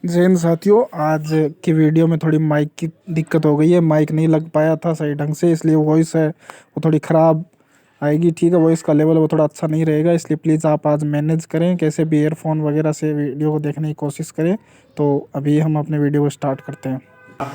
जय हिंद साथियों। आज की वीडियो में थोड़ी माइक की दिक्कत हो गई है। माइक नहीं लग पाया था सही ढंग से, इसलिए वॉइस है वो थोड़ी ख़राब आएगी। ठीक है, वॉइस का लेवल वो थोड़ा अच्छा नहीं रहेगा, इसलिए प्लीज़ आप आज मैनेज करें, कैसे भी ईयरफोन वगैरह से वीडियो को देखने की कोशिश करें। तो अभी हम अपने वीडियो को स्टार्ट करते हैं।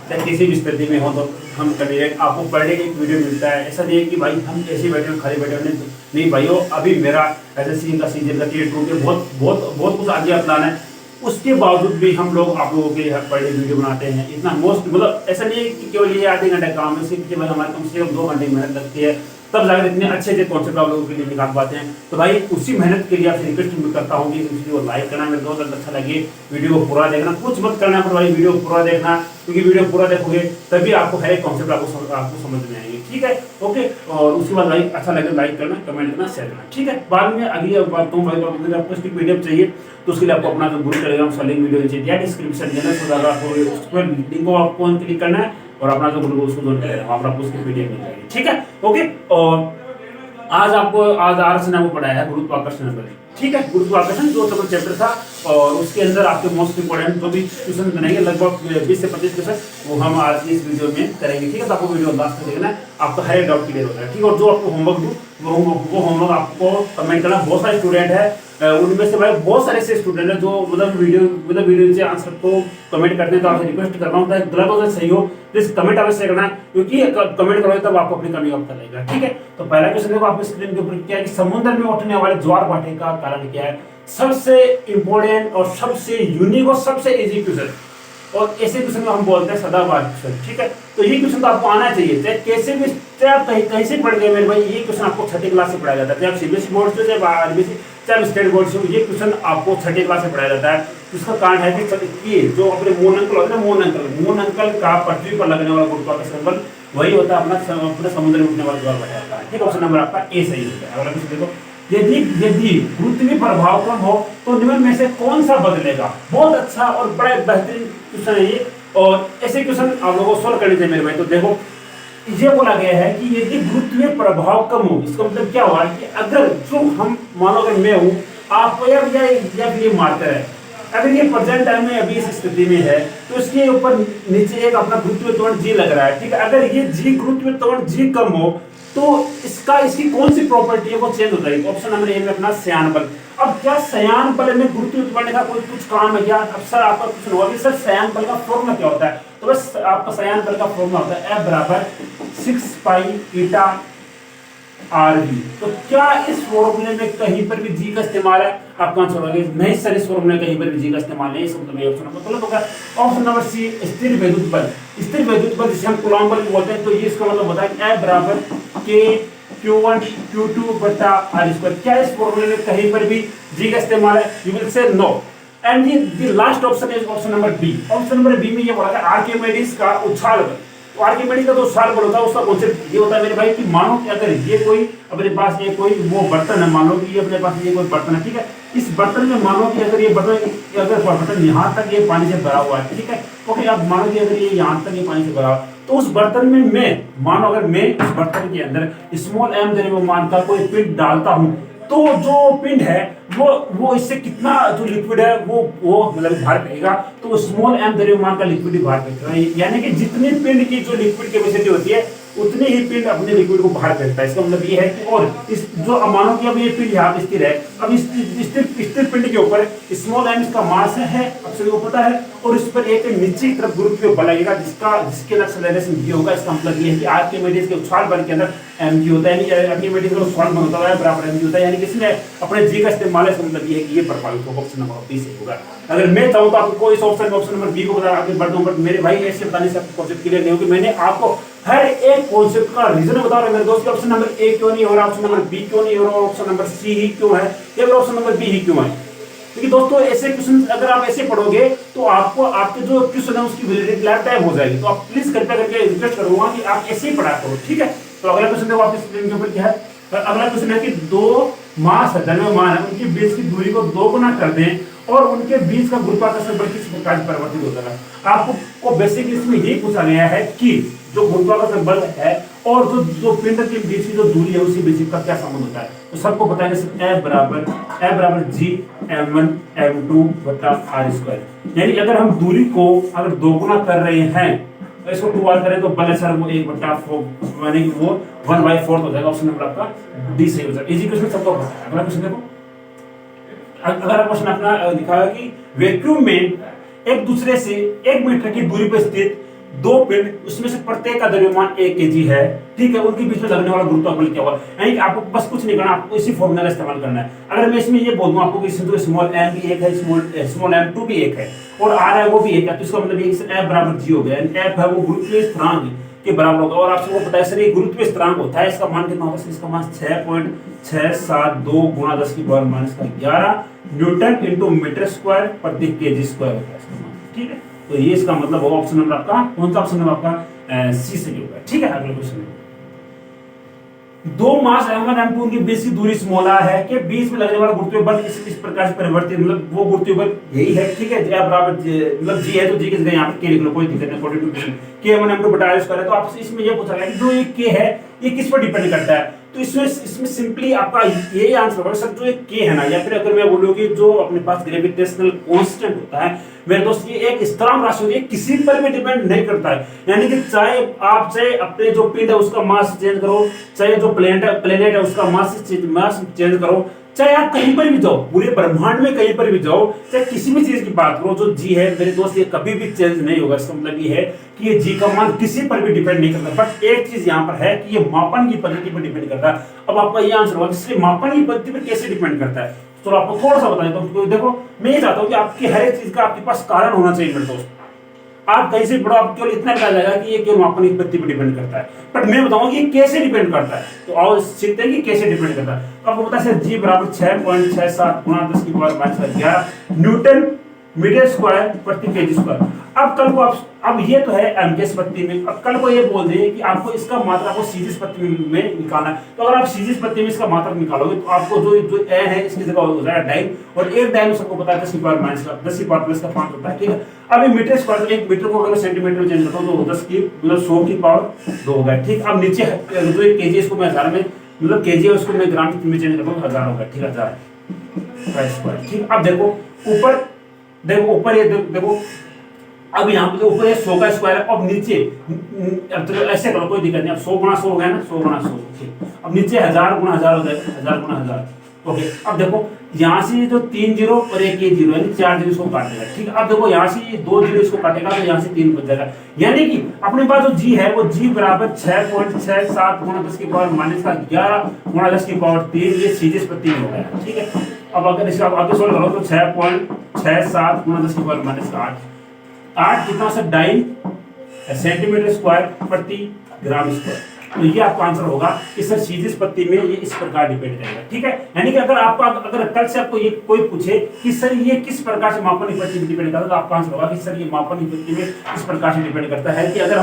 चाहे किसी भी स्थिति में हो तो हम करिए, आपको पर डे एक वीडियो मिलता है। ऐसा नहीं है कि भाई हम ऐसे बैठे हैं खाली बैठे हैं, नहीं भाई। हो अभी मेरा एसएससी का सीजन का टीयर 2 के बहुत बहुत बहुत कुछ आगे प्लान है। उसके बावजूद भी हम लोग आप लोगों के पर डे वीडियो बनाते हैं। इतना मोस्ट मतलब ऐसा नहीं है कि केवल ये आधे घंटे काम है, सिर्फ केवल हमारे कम से कम 2 घंटे मेहनत लगती है, तब जाकर इतने अच्छे अच्छे कॉन्सेप्ट आप लोगों के लिए निकाल पाते हैं। तो भाई उसी मेहनत के लिए आपसे रिक्वेस्ट करता हूँ कि वीडियो को लाइक करना, मेरे दोस्त अच्छा लगे वीडियो को पूरा देखना, कुछ मत करना पर भाई वीडियो को पूरा देखना, क्योंकि वीडियो पूरा देखोगे तभी आपको हर एक कॉन्सेप्ट आपको समझ में आएंगे। ठीक है, ओके। और उसके बाद भाई अच्छा लगे लाइक करना, कमेंट करना, शेयर करना। ठीक है, बाद में अगली बात तुम भाई आपको इसकी पीडीएफ चाहिए तो उसके लिए आपको अपना जो ग्रुप टेलीग्राम का लिंक वीडियो नीचे दिया डिस्क्रिप्शन के अंदर, तो आपको उस पर लिंक को आपको क्लिक करना है और अपना जो ग्रुप उसको ज्वाइन कर लेना, वहां पर आपको उसकी पीडीएफ मिल जाएगी। ठीक है, ओके। और आज आर ने आपको पढ़ाया है गुरुत्वाकर्षण बल। ठीक है, गुरुत्वाकर्षण 2 चैप्टर था और उसके अंदर आपके मोस्ट इंपोर्टेंट जो भी क्वेश्चन बनेंगे लगभग 20 से 25 क्वेश्चन वो हम आज इस वीडियो में करेंगे। ठीक है, तो आपको वीडियो लास्ट तक देखना है, आपका हर एक डाउट क्लियर होता है। ठीक है, और जो आपको होमवर्क दूँ वो होमवर्क आपको कमेंट करना। बहुत सारे स्टूडेंट है, उनमें से भाई बहुत सारे ऐसे स्टूडेंट है जो वीडियो नीचे आंसर को कमेंट करते हैं। तो आपसे रिक्वेस्ट कर रहा हूँ, गलत हो सही हो प्लीज कमेंट अवश्य करना, क्योंकि कमेंट करोगे तब आपको अपनी कमी का पता लगेगा। ठीक है, तो पहला क्वेश्चन देखो आपकी स्क्रीन के ऊपर क्या है कि समुद्र में उठने वाले ज्वार भाटे का कारण क्या है। सबसे इंपॉर्टेंट और सबसे यूनिक और सबसे इजी क्वेश्चन, और ऐसे क्वेश्चन को हम बोलते हैं सदाबहार क्वेश्चन। ठीक है, तो ये क्वेश्चन तो आपको आना चाहिए, चाहे कैसे भी, चाहे आप कहीं से पढ़ गए मेरे भाई, ये क्वेश्चन आपको छठी क्लास से पढ़ाया जाता है। चाहे आप सीबीएसई बोर्ड से, चाहे आरबीसी, चाहे स्टेट बोर्ड से, ये क्वेश्चन आपको छठी क्लास से पढ़ाया जाता है। इसका कारण है कि जो अपने मून अंकल होते हैं, मून अंकल का पृथ्वी पर लगने वाला गुरुत्वाकर्षण बल वही होता है अपना समुद्र में उठने वाला ज्वार भाटा होता है। ठीक है, ऑप्शन नंबर आपका ए सही होता है। अगला क्वेश्चन देखो, यदि पृथ्वी प्रभाव कम हो तो निम्न में से कौन सा बदलेगा। बहुत अच्छा और बड़ा बेहतरीन क्वेश्चन है ये, और ऐसे क्वेश्चन आप लोगों को सोल्व करने चाहिए मेरे भाई। तो देखो ये बोला गया है कि यदि गुरुत्वीय प्रभाव कम हो, इसका मतलब क्या हुआ कि अगर जो हम मानो अगर मैं हूं आप या फिर ये मार्कर है, अगर ये प्रेजेंट टाइम में अभी इस स्थिति में है तो इसके ऊपर नीचे एक अपना गुरुत्वीय त्वरण जी लग रहा है। ठीक है, अगर ये जी गुरुत्वीय त्वरण जी कम हो तो इसकी कौन सी प्रॉपर्टी है वो चेंज हो जाएगी। ऑप्शन नंबर ए में अपना श्यान बल। अब क्या श्यान बल में गुरुत्वीय त्वरण का कोई कुछ काम है क्या। अब सर आपका क्वेश्चन होगा कि सर श्यान बल का फॉर्मूला क्या होता है। तो बस आपका श्यान बल का फॉर्मूला होता है F बराबर 6 पाई ईटा आर बी। तो क्या इस फॉर्मूले में कहीं पर भी जी का इस्तेमाल है। आपका आंसर होगा नहीं सर, इस फॉर्मूले में कहीं पर भी जी का इस्तेमाल नहीं है। इसका मतलब ऑप्शन नंबर गलत होगा। ऑप्शन नंबर सी स्थिर वैद्युत बल। स्थिर वैद्युत बल जिसे हम कूलॉम बल बोलते हैं, तो ये इसका मतलब होता है कि F बराबर K Q1 Q2 बटा R स्क्वायर। क्या इस फॉर्मूले में कहीं पर भी जी का इस्तेमाल है। You will say no. And the last option is option number B. Option number B में ये बोला था आर्किमिडीज का उछाल बल। तो आर्किमिडीज का जो उछाल बल होता है उसका कॉन्सेप्ट ये होता है मेरे भाई कि मानो कि अगर ये कोई अपने पास ये कोई वो बर्तन है, मान लो कि ये अपने पास ये कोई बर्तन है। ठीक है, इस बर्तन में मानो कि अगर ये बर्तन यहाँ तक ये पानी से भरा हुआ है। ठीक है, ओके। अब मानो कि अगर ये यहाँ तक ये पानी से भरा हुआ तो उस बर्तन में मैं मानो अगर मैं उस बर्तन के अंदर स्मॉल एम द्रव्यमान का कोई पिंड डालता हूं, तो जो पिंड है वो इससे कितना जो लिक्विड है वो मतलब भार करेगा। तो स्मॉल एम द्रव्यमान का लिक्विड भार करेगा, यानी कि जितनी पिंड की जो लिक्विड कैपेसिटी होती है उतनी ही पिंड अपने लिक्विड को बाहर फेंकता है। इसका मतलब ये है कि और इस जो मानो कि अब ये पिंड यहाँ पे स्थिर है, अब इस स्थिर पिंड के ऊपर स्मॉल एम इसका मास है, अब सभी को पता है, और इस पर एक नीचे की तरफ गुरुत्वीय बल लगेगा जिसके अंदर एक्सेलरेशन v होगा। इसका मतलब ये है कि आर्किमिडीज के उछाल बल के अंदर mg होता है, यानी आर्किमिडीज का उछाल बल होता है बराबर mg होता है, यानी किसने अपने g का इस्तेमाल है। इसका मतलब ये है कि ये प्रभावित होगा। ऑप्शन नंबर बी से होगा। अगर मैं चाहूं तो आपको इस ऑप्शन नंबर बी को बता आगे बढ़ दूं, बट मेरे भाई ऐसे बताने से आपको कॉन्सेप्ट क्लियर नहीं होगी। मैंने आपको हर एक कॉन्सेप्ट का रीजन बता रहा हूं मेरे दोस्त। ऑप्शन नंबर ए क्यों नहीं हो रहा, ऑप्शन नंबर बी क्यों नहीं हो रहा, ऑप्शन नंबर सी ही क्यों है, या ऑप्शन नंबर बी ही क्यों है। क्योंकि दोस्तों ऐसे क्वेश्चन अगर आप ऐसे पढ़ोगे तो आपको आपके जो क्वेश्चन है उसकी वैलिडिटी लाइफ टाइम हो जाएगी। तो आप प्लीज कृपया करके रिक्वेस्ट करूंगा कि आप ऐसे ही पढ़ा करो। ठीक है, तो अगला क्वेश्चन देखो आपके स्क्रीन के ऊपर क्या है। अगला क्वेश्चन है कि दो मास द्रव्यमान है, उनके बीच की दूरी को 2 गुना कर दें और उनके बीच का गुरुत्वाकर्षण बल किस प्रकार से परिवर्तित होता है। आपको बेसिकली इसमें यही पूछा गया है कि जो गुरुत्वाकर्षण बल है और जो जो पिंड के बीच की जो दूरी है उसके बीच का क्या संबंध होता है? तो सबको पता है कि F बराबर G m1 m2 बटा r स्क्वायर। यानी अगर हम दूरी को अगर दोगुना कर रहे हैं तो इसको 2r करें तो बल सर वो 1 बटा 4 यानी कि वो 1/4 हो जाएगा। ऑप्शन नंबर आपका डी सही हो जाएगा। इजी क्वेश्चन सबको पता है। अगला क्वेश्चन देखो, अगर क्वेश्चन अपना दिखा है कि वैक्यूम में एक दूसरे से 1 मीटर की दूरी पर स्थित दो पिंड, उसमें से प्रत्येक का द्रव्यमान 1 kg है, ठीक है, उनके बीच में लगने वाला गुरुत्वाकर्षण क्या होगा? यानी कि आपको बस कुछ नहीं करना, आपको इसी फॉर्मूला का इस्तेमाल करना है। अगर मैं इसमें ये बोल दूं आपको कि इसमें तो स्मॉल m भी एक है, स्मॉल m2 भी एक है और r है वो भी एक है, तो इसका मतलब ये F बराबर g हो गया। यानी F है वो गुरुत्वीय स्थिरांक के बराबर होगा। और आपसे वो पता है सर ये गुरुत्वीय स्थिरांक होता है, इसका मान कितना होगा? इसका मान 6.672 गुणा 10 की power minus 11 newton into meter square प्रति केजी स्क्वायर होता है इसका मान, ठीक है। तो ये इसका मतलब होगा ऑप्शन नंबर आपका कौन सा? ऑप्शन नंबर आपका सी सही होगा, ठीक है। अगले क्वेश्चन में दो मास m1 m2 उनकी बीच की दूरी स्मॉल r है के बीच में लगने वाला गुरुत्वीय बल इस प्रकार से परिवर्तित, मतलब वो गुरुत्वीय बल यही है, ठीक है। F बराबर मतलब g है तो g की जगह यहाँ पे k लिख लो, कोई दिक्कत नहीं। 42 k m1 m2 बटा r स्क्वायर है। तो आपसे इसमें ये पूछा गया कि जो ये k है ये किस पर डिपेंड करता है? तो इसमें सिंपली आपका ये आंसर होगा सर जो एक k है ना, या फिर अगर मैं बोलूं कि जो अपने पास ग्रेविटेशनल कांस्टेंट होता है मेरे दोस्त, ये एक स्थिरांक राशि होती है, किसी पर भी डिपेंड नहीं करता है। यानी कि चाहे अपने जो पिंड है उसका मास चेंज करो, चाहे जो प्लेनेट है उसका मास चेंज करो, चाहे आप कहीं पर भी जाओ, पूरे ब्रह्मांड में कहीं पर भी जाओ, चाहे किसी भी चीज की बात करो, जो जी है मेरे दोस्त ये कभी भी चेंज नहीं होगा। इसका मतलब ये है कि ये जी का मान किसी पर भी डिपेंड नहीं करता। बट एक चीज यहाँ पर है कि ये मापन की पद्धति पर डिपेंड करता है। अब आपका ये आंसर होगा इसलिए मापन की पद्धति पर कैसे डिपेंड करता है, तो आपको थोड़ा सा बता देता हूँ। देखो मैं ये चाहता हूँ कि आपकी हर एक चीज का आपके पास कारण होना चाहिए मेरे दोस्त। आप कहीं से पढ़ो, आप केवल इतना पता जाएगा कि ये केवल मापन की पद्धति पर डिपेंड करता है, बट मैं बताऊंगा कि ये कैसे डिपेंड करता है। तो आओ सीखते हैं कि कैसे डिपेंड करता है। तो आपको पता है जी बराबर 6.67 गुणा 10 की power minus 11 newton metre square प्रति केजी स्क्वायर। अब कल को अब ये तो है एम के स्पत्ति में, अब कल को ये बोल दें कि आपको इसका मात्रा को सीधी स्पत्ति में निकालना है। तो अगर आप सीधी स्पत्ति में इसका मात्रा निकालोगे तो आपको जो n है इसकी जगह हो जाएगा डाइन, और एक डाइन सबको पता है 10 की पावर माइनस 10 की पावर प्लस का 5 होता है, ठीक है। अब ये मीटर स्क्वायर, तो एक मीटर को अगर सेंटीमीटर में चेंज करता हूं तो 10 की मतलब 100 की पावर 2 हो गया, ठीक। अब नीचे जो एक केजी इसको मैं 1000 में मतलब केजी है उसको मैं ग्राम में चेंज करता हूं 1000 हो गया, ठीक है, 1000 का स्क्वायर, ठीक। अब देखो ऊपर ये देखो, अब यहाँ पे ऊपर 100 का स्क्वायर है, अब नीचे अब चलो ऐसे करो कोई दिक्कत नहीं। अब 100 गुणा 100 हो गया ना, 100 गुणा 100, ठीक। अब नीचे 1000 गुणा 1000 हो जाएगा, 1000 गुणा 1000, ओके। अब देखो यहाँ से जो 3 जीरो और एक 1 जीरो यानी 4 जीरो इसको काट देगा, ठीक है। अब देखो यहाँ से 2 जीरो इसको काटेगा तो यहाँ से 3 बच जाएगा। यानी कि अपने पास जो जी है वो जी बराबर 6.67 गुणा 10 की पावर माइनस 11 गुणा 10 की पावर 3, ये सीधी स्पत्ति में हो गया, ठीक है। अब अगर इसका आगे सोल्व करो तो 6.67 गुणा 10 की पावर माइनस 8 कितना सर डाइन सेंटीमीटर स्क्वायर प्रति ग्राम स्क्वायर। तो ये आपका आंसर होगा कि सर सीधी स्पत्ति में ये इस प्रकार डिपेंड करेगा, ठीक है। यानी कि अगर आपको अगर कल से आपको ये कोई पूछे कि सर ये किस प्रकार से मापन की पद्धति में डिपेंड करता है, तो आपका आंसर होगा कि सर ये मापन की पद्धति में इस प्रकार से डिपेंड करता है कि अगर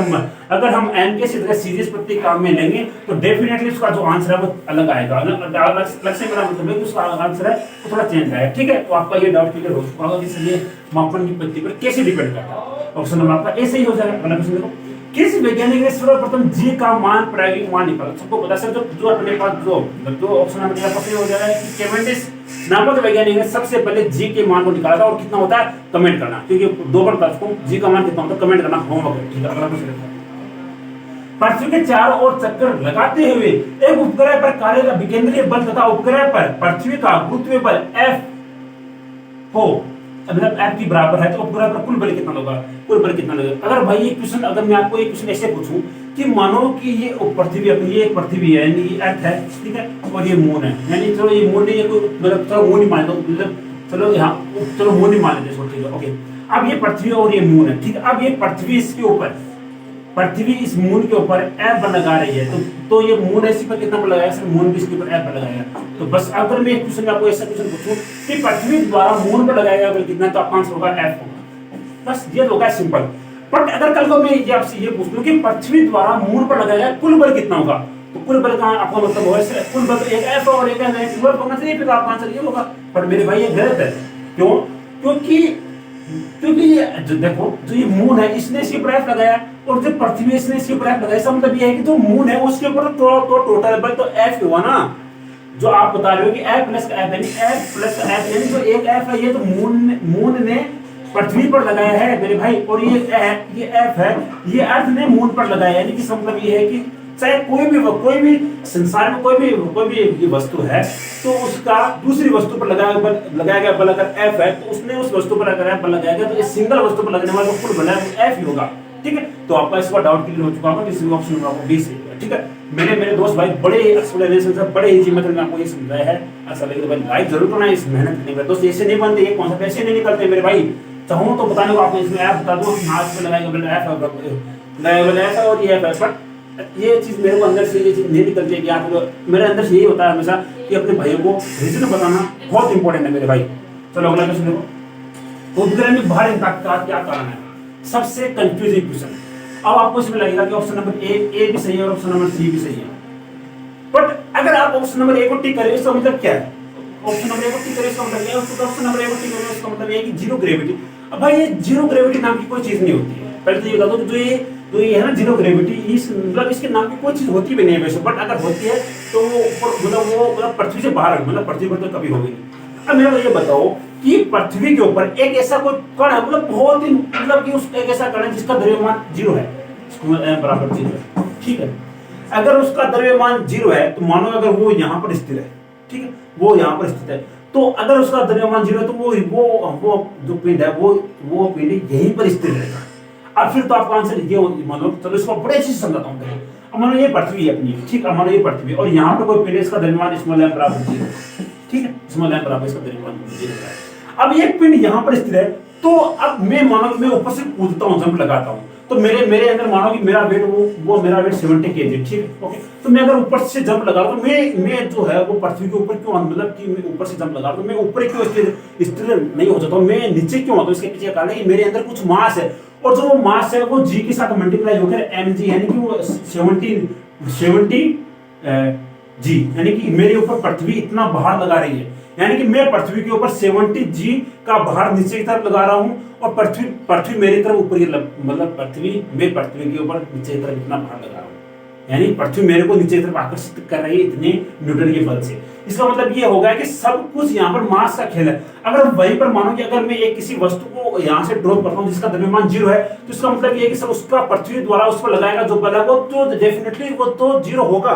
हम एम के जगह सीधी स्पत्ति काम में लेंगे तो डेफिनेटली उसका जो आंसर है वो अलग आएगा। अलग से मेरा मतलब है कि उसका आंसर है वो थोड़ा चेंज आएगा, ठीक है। तो आपका ये डाउट क्लियर हो चुका होगा कि सर ये मापन की पद्धति पर कैसे डिपेंड करता है। ऑप्शन नंबर आपका ऐसे ही हो जाएगा। अगला क्वेश्चन देखो, किस वैज्ञानिक ने सर्वप्रथम जी का मान प्रायोगिक मान निकाला? सबको पता है जो अपने पास जो ऑप्शन नंबर मेरा पसंद हो जाएगा कि केवेंडिश नामक वैज्ञानिक ने सबसे पहले जी के मान को निकाला था। और कितना होता है कमेंट करना, क्योंकि 2 बार दर्शकों जी का मान कितना होता है कमेंट करना होमवर्क है, ठीक है। अगला क्वेश्चन देखो, पृथ्वी के चारों ओर चक्कर लगाते हुए एक उपग्रह पर कार्यरत विकेंद्रीय बल तथा उपग्रह पर पृथ्वी का गुरुत्वीय बल F हो, मतलब F की बराबर है, तो उपग्रह पर कुल बल कितना होगा? कुल बल कितना लगेगा? अगर भाई ये क्वेश्चन, अगर मैं आपको ये क्वेश्चन ऐसे पूछूं कि मानो कि ये पृथ्वी अपनी ये एक पृथ्वी है यानी ये अर्थ है, ठीक है, और ये मून है, यानी चलो ये मून नहीं है, कोई मतलब चलो मून ही मान लो, मतलब चलो यहाँ चलो मून ही मान लेते हैं, ठीक है, ओके। अब ये पृथ्वी और ये मून है, ठीक है। अब ये पृथ्वी इसके ऊपर, पृथ्वी इस मून के ऊपर F लगा रही है, तो ये मून इसी पर कितना पर लगाएगा? सिर्फ मून भी इसके ऊपर F लगाएगा। तो बस अगर मैं एक क्वेश्चन आपको ऐसा क्वेश्चन पूछूं कि पृथ्वी द्वारा मून पर लगाएगा बल कितना, तो आपका आंसर होगा F होगा। बस ये होगा सिंपल। बट अगर कल को मैं ये आपसे ये पूछ लूं कि पृथ्वी द्वारा मून पर लगाएगा कुल बल कितना होगा, तो कुल बल का आपका मतलब होगा कुल बल एक F और एक F होना चाहिए, फिर आपका आंसर ये होगा। पर मेरे भाई ये गलत है। क्यों? क्योंकि ये जो देखो जो ये मून है इसने इसके ऊपर एफ लगाया और जो पृथ्वी है इसने इसके ऊपर एफ लगाया। इसका मतलब ये है कि जो मून है उसके ऊपर तो टोटल बल तो एफ हुआ ना, जो आप बता रहे हो कि एफ प्लस का एफ यानी एफ प्लस का एफ यानी जो एक एफ है ये तो मून ने पृथ्वी पर लगाया है मेरे भाई, और ये एफ है ये अर्थ ने मून पर लगाया। यानी कि इसका मतलब ये है कि चाहे कोई भी संसार में कोई भी वस्तु है तो उसका दूसरी वस्तु पर लगाया गया बल अगर एफ है तो उसने उस वस्तु पर अगर बल लगाया गया तो इस सिंगल वस्तु पर लगने वाला कुल बल है एफ ही होगा। ठीक है, तो आपका इसका डाउट क्लियर हो चुका होगा, इसी ऑप्शन में आपको बी सही है। ठीक है, मेरे दोस्त भाई बड़े एक्सप्लेनेशन से बड़े इजी मेथड में आपको ये समझाया है। ऐसा लगे तो भाई लाइक जरूर करना, इस मेहनत करने में दोस्त ऐसे नहीं बनते, ये कॉन्सेप्ट ऐसे नहीं निकलते मेरे भाई। चाहूं तो बताने को आपको इसमें ऐप बता दूं, हाथ पे लगाएंगे बल एफ है और ये एफ है, बट ये चीज मेरे को अंदर से ये चीज नहीं निकलती है कि आप मेरे अंदर से यही होता है हमेशा कि अपने भाइयों को रीजन बताना बहुत इंपॉर्टेंट है मेरे भाई। चलो अगला क्वेश्चन देखो, उपग्रह में बाहर इम्पैक्ट का क्या कारण है? सबसे कंफ्यूजिंग क्वेश्चन। अब आपको इसमें लगेगा कि ऑप्शन नंबर ए भी सही है और ऑप्शन नंबर सी भी सही है, बट अगर आप ऑप्शन नंबर ए को टिक करें इसका मतलब क्या है? ऑप्शन नंबर ए को टिक करें इसका मतलब क्या है? ऑप्शन नंबर ए को टिक करें इसका मतलब ये है कि जीरो ग्रेविटी। अब भाई ये जीरो ग्रेविटी नाम की कोई चीज नहीं होती है। पहले तो ये बता दो कि जो ये है ना जीरो ग्रेविटी, इस मतलब इसके नाम की कोई चीज होती भी नहीं है वैसे, बट अगर होती है तो वो पृथ्वी से बाहर, मतलब पृथ्वी पर तो कभी होगी नहीं। अब मेरे को ये बताओ कि पृथ्वी के ऊपर एक ऐसा कोई कण है, मतलब बहुत ही मतलब कि उस एक ऐसा कण है जिसका द्रव्यमान जीरो है, बराबर जीरो है। ठीक है, अगर उसका द्रव्यमान जीरो है तो मानो अगर वो यहाँ पर स्थिर है, ठीक है, वो यहाँ पर स्थित है, तो अगर उसका द्रव्यमान जीरो है तो वो जो पिंड है वो पिंड यहीं पर स्थिर रहेगा। अब फिर तो आपका आंसर ये मतलब चलो इसको बड़े अच्छे से समझाता हूँ। अब मानो ये पृथ्वी है अपनी, ठीक है, मानो ये पृथ्वी और यहाँ पर कोई पिंड, इसका द्रव्यमान स्मॉल एम बराबर जीरो, ठीक है, स्मॉल एम बराबर इसका द्रव्यमान जीरो है। अब ये पिंड यहाँ पर स्थिर है, तो अब मैं मानो मैं ऊपर से कूदता हूँ, जंप लगाता हूँ, तो मेरे अंदर मानो कि मेरा वेट वो मेरा वेट 70 kg, ठीक है, ओके। तो मैं अगर ऊपर से जंप लगा रहा हूं तो मैं जो है वो पृथ्वी के ऊपर क्यों, मतलब कि मैं ऊपर से जंप लगा रहा हूं, मैं ऊपर क्यों स्थिर नहीं हो जाता हूं, मैं नीचे क्यों आता हूं? इसके पीछे कारण है कि मेरे अंदर कुछ मास है, और जो वो मास है वो जी के साथ मल्टीप्लाई होकर mg यानी कि वो 70 जी, यानी कि मेरे ऊपर पृथ्वी इतना भार लगा रही है, यानी कि मैं पृथ्वी के ऊपर 70 जी का भार नीचे की तरफ लगा रहा हूं और पृथ्वी मेरी तरफ ऊपर, मतलब मैं पृथ्वी के ऊपर नीचे की तरफ इतना भार लगा रहा हूं, यानी पृथ्वी मेरे को नीचे की तरफ आकर्षित कर रही है इतने न्यूटन के बल से। इसका मतलब ये होगा कि सब कुछ यहाँ पर मास का खेल है। अगर वहीं पर मानो कि अगर मैं एक किसी वस्तु को यहाँ से ड्रॉप करता हूँ जिसका द्रव्यमान जीरो है, तो इसका मतलब ये है कि सब उसका पृथ्वी द्वारा उस पर लगाएगा जो बल है वो तो डेफिनेटली वो तो जीरो होगा।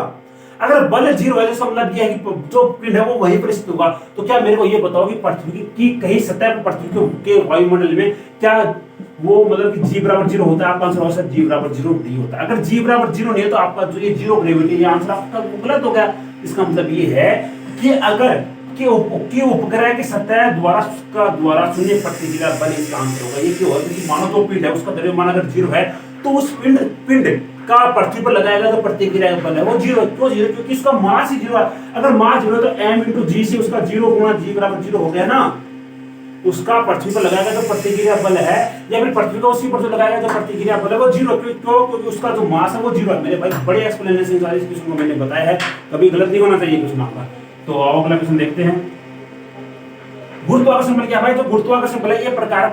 अगर बल जीरो है तो इसका मतलब ये है कि जो पिंड है वो वहीं पर स्थित होगा। तो क्या मेरे को ये बताओ कि पृथ्वी की कहीं सतह पर पृथ्वी के वायुमंडल में क्या वो मतलब कि जी बराबर जीरो होता है? आपका आंसर होगा जी बराबर जीरो नहीं होता। अगर जी बराबर जीरो नहीं है तो आपका जो ये जीरो ग्रेविटी, ये आंसर आपका गलत हो गया। इसका मतलब ये है कि अगर कि उपग्रह की सतह द्वारा 0 प्रतिक्रिया बल इसका आंसर होगा। ये क्यों होगा? क्योंकि मानो जो पिंड है उसका द्रव्यमान अगर जीरो है तो उस पिंड का पृथ्वी पर लगाएगा तो प्रतिक्रिया बल है वो जीरो। क्यों जीरो? क्योंकि इसका मास ही जीरो है। अगर मास जीरो है तो m × g से उसका जीरो गुणा g बराबर जीरो हो गया ना। उसका पृथ्वी पर लगाएगा जो प्रतिक्रिया बल है, या फिर पृथ्वी का उसी पर जो लगाएगा जो प्रतिक्रिया बल है वो जीरो। क्यों? क्योंकि उसका जो मास है वो जीरो है। मेरे भाई बड़े एक्सप्लेनेशन सारे इस क्वेश्चन को मैंने बताया है, कभी गलत नहीं होना चाहिए क्वेश्चन आपका। तो आओ अगला क्वेश्चन देखते हैं। गुरुत्वाकर्षण बल क्या भाई? जो गुरुत्वाकर्षण बल है ये प्रकार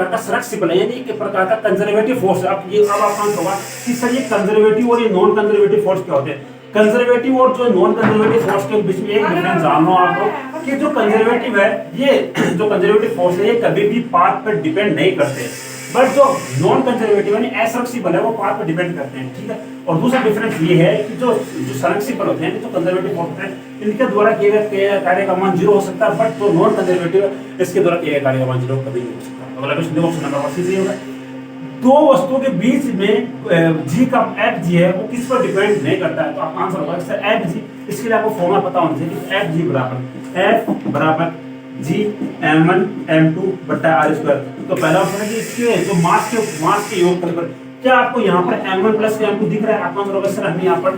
का संरक्षित बल है, यानी कि प्रकार का कंजर्वेटिव फोर्स है। अब आपका आंसर होगा कि सर ये कंजर्वेटिव और ये नॉन कंजर्वेटिव फोर्स क्या होते हैं? कंजर्वेटिव और जो नॉन कंजर्वेटिव फोर्स के बीच में एक डिफरेंस जानना आपको कि जो कंजर्वेटिव है, ये जो कंजर्वेटिव फोर्स है ये कभी भी पाथ पर डिपेंड नहीं करते, बट जो नॉन कंजर्वेटिव यानी असंरक्षित बल है वो पाथ पर डिपेंड करते हैं, ठीक है। और दूसरा डिफरेंस ये है कि जो संरक्षित बल होते हैं, जो कंजर्वेटिव फोर्स होते हैं, इनके द्वारा किए गए कार्य का मान जीरो हो सकता है, बट जो नॉन कंजर्वेटिव इसके द्वारा किए गए कार्य का मान जीरो कभी नहीं हो सकता। अगला क्वेश्चन देखो, ऑप्शन नंबर सी होगा। दो वस्तुओं के बीच में जी का एफ जी है वो किस पर डिपेंड नहीं करता है, तो आपका आंसर होगा सर एफ जी। इसके लिए आपको फॉर्मूला पता होना चाहिए। एफ जी बराबर जी m1 m2 बटा r स्क्वायर। तो पहला ऑप्शन है कि इसके जो मास के योगफल पर क्या आपको यहाँ पर m1 प्लस m2 दिख रहा है? आपका आंसर होगा सर हमें यहाँ पर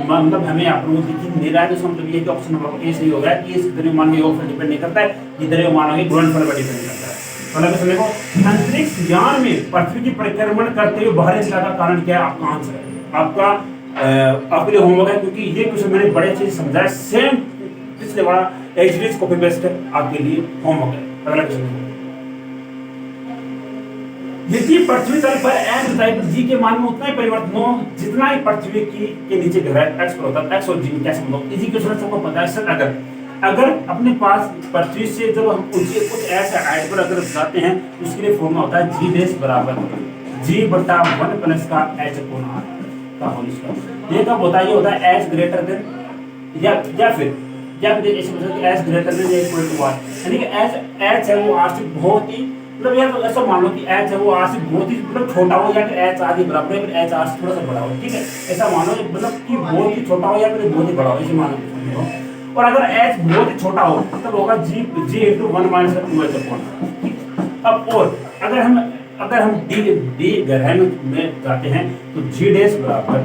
मतलब हमें यहाँ पर वो दिख नहीं रहा है, तो इसका मतलब ये है कि ऑप्शन नंबर ए सही होगा कि इस द्रव्यमान के योगफल डिपेंड नहीं करता है, ये द्रव्यमान के गुणनफल पर डिपेंड करता है। अगला क्वेश्चन देखो, अंतरिक्ष यान में पृथ्वी की परिक्रमण करते हुए बाहरी दिशा का कारण क्या है? आपका आंसर है आपके लिए होमवर्क है, क्योंकि ये क्वेश्चन मैंने बड़े अच्छे से समझाया, सेम पिछले वाला एचडीएस कॉपी पेस्ट है, आपके लिए होमवर्क है। अगला क्वेश्चन यदि पृथ्वी तल पर n ऊंचाई पर g के मान में उतना ही परिवर्तन हो जितना ही पृथ्वी की के नीचे गहराई x पर होता है। x और g में कैसे मतलब इसी की सूरत सबको पता है सर। अगर अपने पास पृथ्वी से जब हम ऊंचे कुछ ऐसे हाइट पर अगर जाते हैं तो उसके लिए फॉर्मूला होता है g डेश बराबर g बटा 1 प्लस का h अपॉन r का होल स्क्वायर। ये कब होता है? ये होता है h ग्रेटर देन या फिर ऐसे मतलब कि h ग्रेटर देन या इक्वल टू r, यानी कि h है वो r से बहुत ही मतलब यार ऐसा मान लो कि h है वो r से बहुत ही मतलब छोटा हो या फिर h r के बराबर है फिर h r से थोड़ा सा बड़ा हो, ठीक है। ऐसा मान लो मतलब कि बहुत ही छोटा हो या फिर बहुत ही बड़ा हो, ऐसे मान लो। और अगर h बहुत ही छोटा हो तब होगा g into 1 minus 2h upon. अब और अगर हम d गहराई में जाते हैं तो g डैश बराबर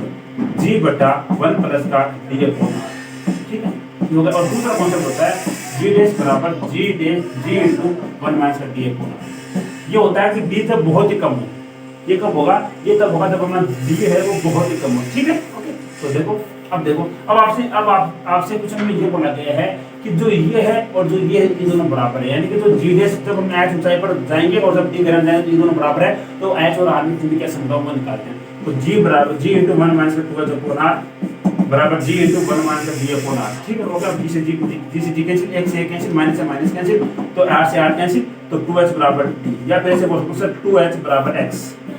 g बटा 1 प्लस का d अपॉन, ठीक है। और दूसरा कॉन्सेप्ट होता है g डैश बराबर g into 1 minus का d अपॉन। ये होता है कि d जब बहुत ही कम हो, ये कब होगा? ये तब होगा जब अपना d है वो बहुत ही कम हो, ठीक है। ओके, तो देखो अब आपसे कुछ में ये बोला गया है कि जो ये है और जो ये है ये दोनों बराबर है, यानी कि जो g डैश जब हम h ऊंचाई पर जाएंगे और जब d गहराई जाएंगे तो ये दोनों बराबर है, तो h और r में क्या संबंध वो निकालते हैं। तो g बराबर g into 1 minus 2h upon r बराबर g into 1 minus d upon r, ठीक है। होगा g से g कैंसिल, एक से एक कैंसिल, माइनस से माइनस कैंसिल, तो r से r कैंसिल, तो 2h बराबर d या फिर ऐसे बोल सकते हैं 2h बराबर x,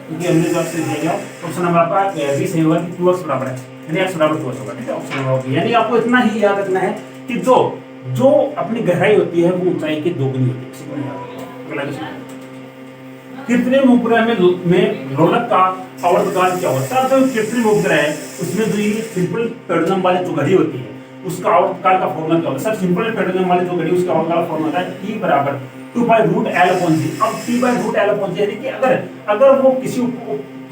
क्योंकि हमने जो आपसे दिया गया ऑप्शन नंबर आपका बी सही होगा कि 2x बराबर x, यानी x बराबर 2h होगा, ठीक है। ऑप्शन नंबर बी, यानी आपको इतना ही याद रखना है कि जो अपनी गहराई होती है वो ऊंचाई की दोगुनी होती है। कृत्रिम उपग्रह में लोलक का आवर्तकाल क्या होता है? जो कृत्रिम उपग्रह है उसमें जो ये सिंपल पेंडुलम वाली जो घड़ी होती है उसका आवर्तकाल का फॉर्मूला क्या होता है? सर सिंपल पेंडुलम वाली जो घड़ी उसका आवर्तकाल फॉर्मूला होता है t बराबर 2/√L/g। अब t/√L/g यानी कि अगर वो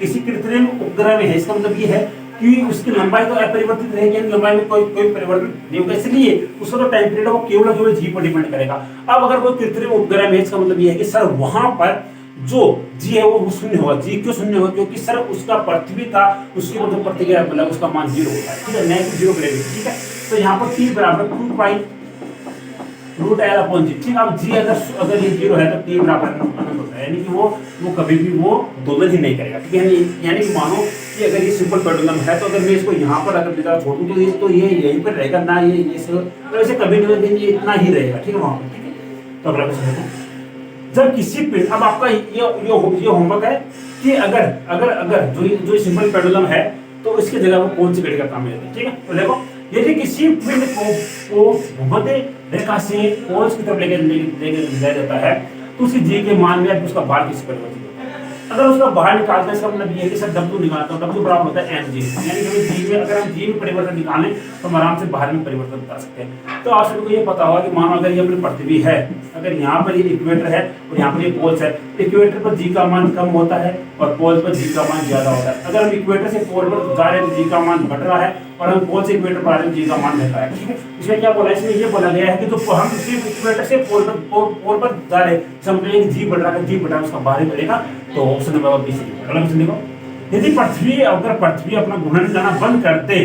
किसी कृत्रिम उपग्रह में है, इसका मतलब ये है कि उसकी लंबाई तो अपरिवर्तित रहेगी, यानी लंबाई में कोई परिवर्तन नहीं होगा, इसलिए उसका जो टाइम पीरियड है वो केवल g पर डिपेंड करेगा। अब अगर कोई कृत्रिम उपग्रह में, इसका मतलब ये है कि सर वहां पर जो g है वो शून्य होगा। g क्यों शून्य होगा? क्योंकि सर उसका पृथ्वी था उसकी मतलब प्रतिक्रिया मतलब उसका मान 0 होता है, ठीक है, नहीं तो 0 ग्रेविटी, ठीक है। तो यहाँ पर t बराबर 2π√L/g, ठीक है। अब g अगर ये 0 है तो t बराबर अनंत होता है, यानी कि वो कभी भी वो दोलन ही नहीं करेगा, ठीक है। यानी कि मानो कि अगर ये सिंपल पेंडुलम है तो अगर मैं इसको यहाँ पर अगर लेकर छोड़ दूं तो ये यहीं पर रहेगा ना, ये तो ऐसे कभी नहीं होगा, ये इतना ही रहेगा, ठीक है, वहां पर, ठीक है। तो अगला क्वेश्चन देखो, जब किसी पिंड, अब आपका ये होमवर्क है कि अगर जो सिंपल पेंडुलम है तो इसकी जगह वो कौन सी घड़ी का काम है, ठीक है। तो देखो यदि किसी पिंड को भूमध्य रेखा से पोल्स की तरफ लेके जाया जाता है तो उसकी जी के मान में उसका भार किस परिवर्तित होता है? अगर उसका बाहर निकालते हैं इसका मतलब ये है कि सर W निकालता हूं, W बराबर होता है mg, यानी कि जी में अगर हम जी में परिवर्तन निकालें तो हम आराम से बाहर में परिवर्तन बता सकते हैं। तो आप सभी को ये पता होगा कि मानो अगर ये अपनी पृथ्वी है, अगर यहाँ पर ये इक्वेटर है और यहाँ पर ये पोल्स है, इक्वेटर पर जी का मान कम होता है और पोल पर जी का मान ज्यादा होता है। अगर हम इक्वेटर से पोल पर जा रहे हैं तो जी का मान घट रहा है और हम पोल से इक्वेटर पर आ रहे हैं जी का मान घट रहा है, ठीक है। इसमें क्या बोला, इसमें ये बोला गया है कि जो हम इक्वेटर से पोल पर जा रहे हैं समझिए जी बढ़ रहा है, जी बढ़ रहा है उसका बाहर ही बढ़ेगा। तो ऑप्शन नंबर बी सही है। अगला क्वेश्चन देखो, यदि पृथ्वी अपना घूर्णन करना बंद कर दे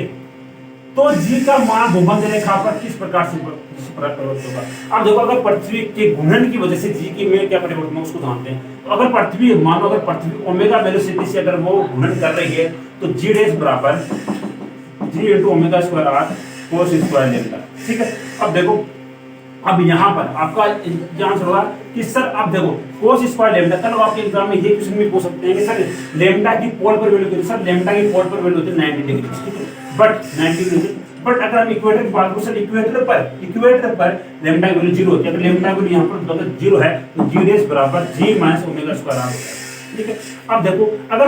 तो जी का मान भूमध्य रेखा पर किस प्रकार से परिवर्तित होगा? अब देखो अगर पृथ्वी के घूर्णन की वजह से जी की में क्या परिवर्तन है उसको जानते हैं। तो अगर पृथ्वी मानो अगर पृथ्वी ओमेगा वेलोसिटी से अगर वो घूर्णन कर रही है तो जी डैश बराबर g into omega square r cos square lambda, ठीक है। अब देखो अब यहाँ पर आपका आंसर होगा कि सर अब देखो कोस स्क्वायर लेमडा, कल आपके एग्जाम में ये क्वेश्चन भी पूछ सकते हैं कि सर लेमडा की पोल पर वैल्यू कितनी? सर लेमडा की पोल पर वैल्यू होती है 90 डिग्री, ठीक है, बट 90 डिग्री। बट अगर हम इक्वेटर की बात करें सर इक्वेटर पर लेमडा की वैल्यू 0 होती है। अगर लेमडा की वैल्यू यहाँ पर अगर 0 है तो जी डैश बराबर जी माइनस ओमेगा स्क्वायर आर होता है, ठीक है। अब देखो अगर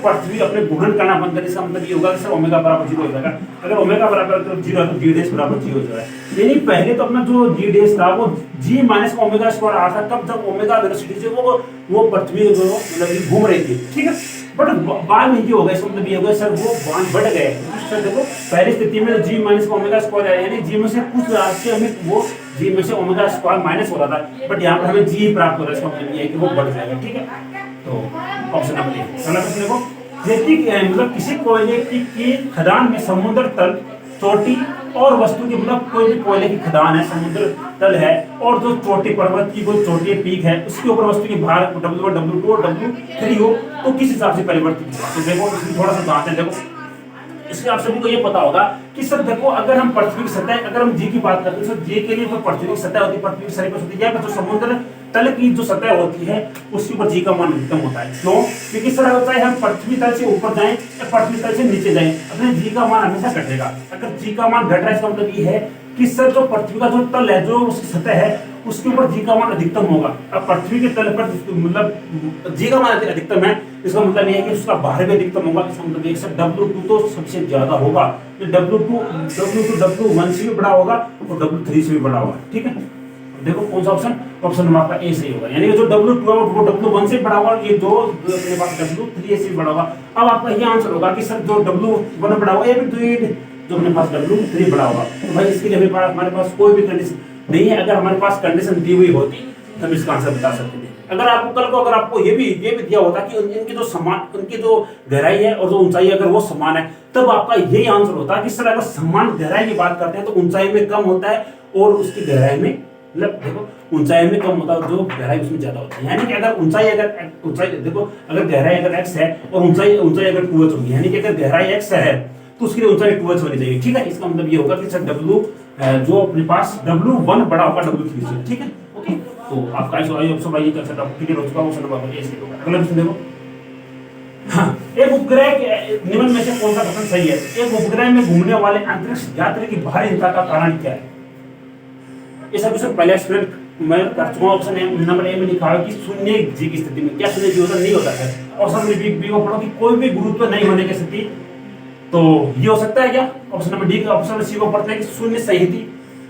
पृथ्वी अपने घूर्णन करना बंद करे इसका मतलब ये होगा कि सर ओमेगा बराबर 0 हो जाएगा। अगर ओमेगा बराबर 0 है तो जी डैश बराबर 0 हो जाएगा। यानी पहले तो अपना जो जी डैश था वो जी माइनस ओमेगा स्क्वायर आर था, कब जब ओमेगा वेलोसिटी से वो पृथ्वी जो मतलब घूम रही थी, ठीक है। बट बाद में ये होगा, इसका मतलब ये होगा सर वो बांध बढ़ गए। सर देखो पहली स्थिति में जी माइनस ओमेगा स्क्वायर है, यानी जी में से कुछ राशि हमें वो जी में से ओमेगा स्क्वायर माइनस हो रहा था, बट यहाँ पर हमें जी प्राप्त हो रहा है, इसका मतलब ये है कि वो बढ़ जाएगा, ठीक है। तो ऑप्शन नंबर ए। अगला क्वेश्चन देखो, यदि मतलब किसी कोयले की खदान में समुद्र तल चोटी और वस्तु की मतलब कोई भी कोयले की खदान है, समुद्र तल है, और जो चोटी पर्वत की कोई चोटी पीक है उसके ऊपर वस्तु की भार W1 W2 और W3 हो तो किस हिसाब से परिवर्तित होगा। तो देखो इसमें थोड़ा सा जानते हैं। देखो इसलिए आप सभी को ये पता होगा कि सर देखो अगर हम पृथ्वी की सतह, अगर हम जी की बात करते हैं सर, जी के लिए जो पृथ्वी की सतह होती है, पृथ्वी की सरफेस होती है, या जो समुद्र तल की जो सतह होती है उसके ऊपर जी का मान अधिकतम होता है। क्यों? क्योंकि सर अगर चाहे हम पृथ्वी तल से ऊपर जाएं या पृथ्वी तल से नीचे जाएं, अपने जी का मान हमेशा घटेगा। अगर जी का मान घट रहा है इसका मतलब ये है कि सर जो पृथ्वी का जो तल है, जो उसकी सतह है, उसके ऊपर जी का मान अधिकतम होगा। अब पृथ्वी के तल पर मतलब जी का मान अधिकतम है, इसका मतलब ये है कि उसका भार भी अधिकतम होगा। इसका मतलब एक सर W2 तो सबसे ज्यादा होगा, तो W2 W1 से भी बड़ा होगा और W3 से भी बड़ा होगा। ठीक है, देखो कौन सा ऑप्शन नंबर आपका ए सही होगा, यानी कि जो W2 है वो W1 से बड़ा होगा, ये दो अपने पास W3 से भी बड़ा होगा। अब आपका ये आंसर होगा कि सर जो W1 बड़ा होगा या फिर जो अपने पास W3 बड़ा होगा। तो भाई इसके लिए हमारे पास कोई भी कंडीशन नहीं है। अगर हमारे पास कंडीशन दी हुई होती तो हम इसका आंसर बता सकते थे। अगर आपको कल को अगर आपको ये भी दिया होता कि इनकी जो समान, उनकी जो गहराई है और जो ऊंचाई अगर वो समान है, तब आपका यही आंसर होता कि सर अगर समान गहराई की बात करते हैं तो ऊंचाई में कम होता है और उसकी गहराई में मतलब देखो ऊंचाई में कम होता है, जो गहराई उसमें ज्यादा होता है। यानी कि अगर ऊंचाई देखो अगर गहराई अगर x है और ऊंचाई अगर 2h होगी, यानी कि अगर गहराई x है तो उसके लिए ऊंचाई 2h होनी चाहिए। ठीक है, इसका मतलब ये होगा कि सर W जो अपने पास W1 बड़ा होगा W3 से। ठीक है, ओके। तो आपका ऑप्शन भाई ये कर सकता है, क्लियर हो चुका है। ऑप्शन नंबर ए सही होगा। अगला प्रश्न देखो। हाँ, एक उपग्रह के निम्न में से कौन सा कथन सही है? एक उपग्रह में घूमने वाले अंतरिक्ष यात्री की भारीता का कारण क्या है? इस क्वेश्चन पहले एक्सप्लेन मैं कर चुका हूं। ऑप्शन नंबर ए में लिखा है कि शून्य जी की स्थिति में, क्या शून्य जी होता नहीं होता है। ऑप्शन नंबर बी को पढ़ो कि कोई भी गुरुत्व नहीं होने की स्थिति, तो ये हो सकता है क्या? ऑप्शन नंबर डी का, ऑप्शन नंबर सी को पढ़ते हैं कि शून्य सहित,